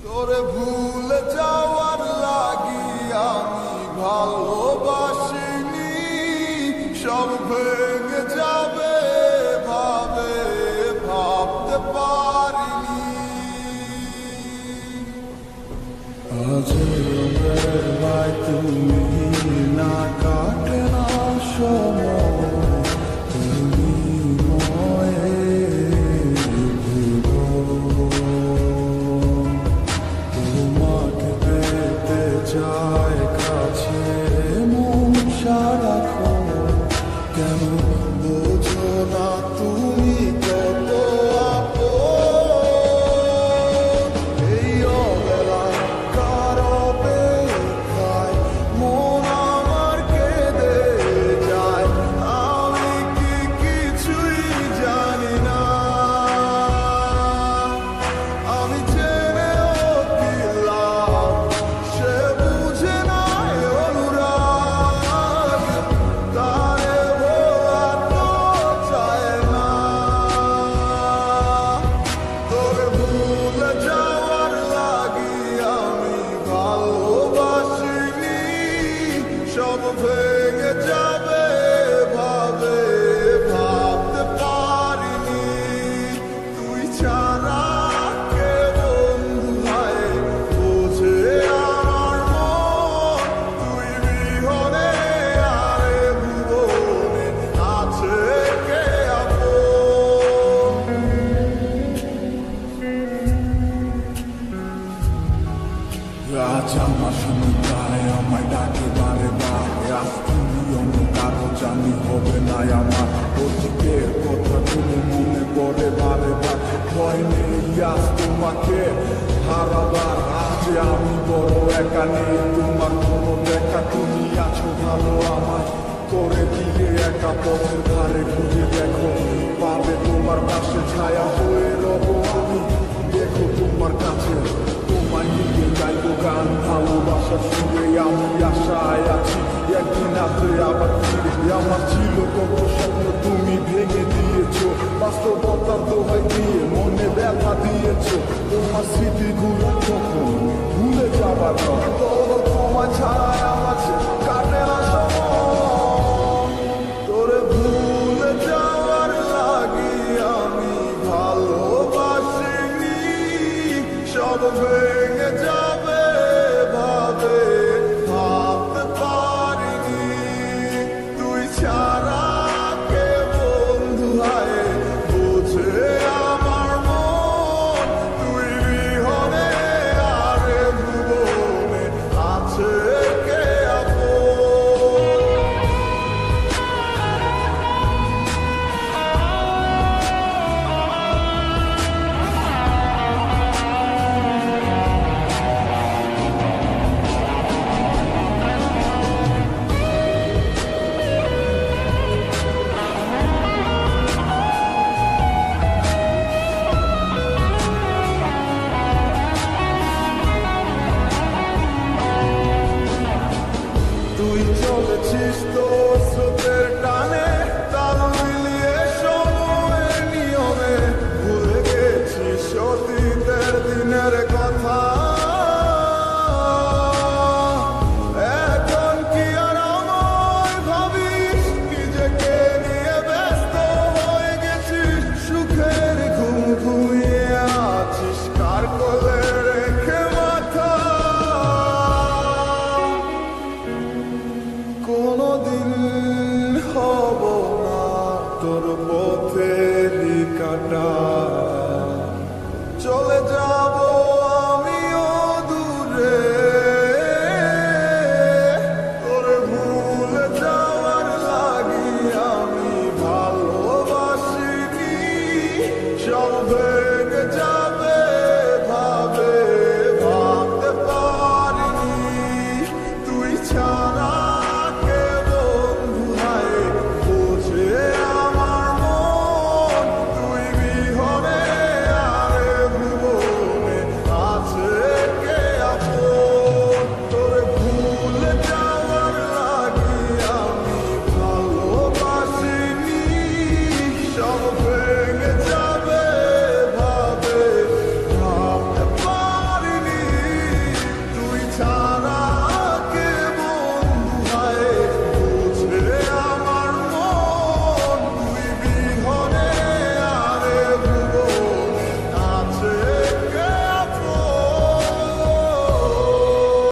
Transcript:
তোরে ভুলে যাওয়ার লাগি আমি ভালোবাসিনি, সব ভেঙে যাবে ভাবে ভাবতে পারিনি। আজ বেলায় তুমি না কাটে না সময়, তুমি ময়ে তোমাকে পেতে চায় কাছে মন সারাক্ষণ, কেন বোঝো না তুমি কত আপন। এই অবেলায় কারো অপেক্ষায় মন আমার কেঁদে যায়, আমি কি কিছুই জানি না। আমি জেনেও কি লাভ, সে বুঝে নাই অনুরাগ, তারে ভোলা তো চায় না। তোরে ভুলে যাওয়ার লাগি আমি ভালোবাসিনি, সব ভেঙে যাবে ভাবে ভাবতে পারিনি। তুই ছাড়া কে বন্ধু হয় বোঝে আমার মন, তুই বিহনে আরে ভুবনে আছে কে আপন। আজ আমার সমুদ্রায় আমায় ডাকে বারে বারে, আজ তুমি অন্য কারো জানি হবে না আমার। অতীতের কথাগুলো মনে পড়ে বারে বার, ভয় নেই আজ তোমাকে হারাবার। আজ আমি বড় একা, নেই তোমার কোনো দেখা, তুমি আছো ভালো আমায় করে দিয়ে একা। পথের ধারে খুঁজে দেখো পাবে তোমার পাশে ছায়া হয়ে রব আমি। দেখো তোমার কাছে তোমায় নিয়ে গাইবো গান, ভালোবাসার সুরে আমি আশায় আছি একদিন আসবে আবার ফিরে। আমার ছিল কত স্বপ্ন তুমি ভেঙে দিয়েছো, বাস্তবতার দোহাই দিয়ে মনে ব্যথা দিয়েছো। তোমার স্মৃতিগুলো কখন ভুলে যাবার নয়, তোর ক্ষমা ছাড়া আমার কাটে না সময়। তোরে ভুলে যাওয়ার লাগি আমি ভালোবাসিনি, সব ভেঙে যাবে ভাবে ভাবতে পারিনি। তুই ছাড়া কে বন্ধু হয় বোঝে আমার মন, তুই বিহনে আরে ভুবনে আছে কে আপন। তুই চলেছিস তোর স্রোতের টানে, তাল মিলিয়ে সময়ের নিয়মে, ভুলে গেছিস অতীতের দিনের কথা।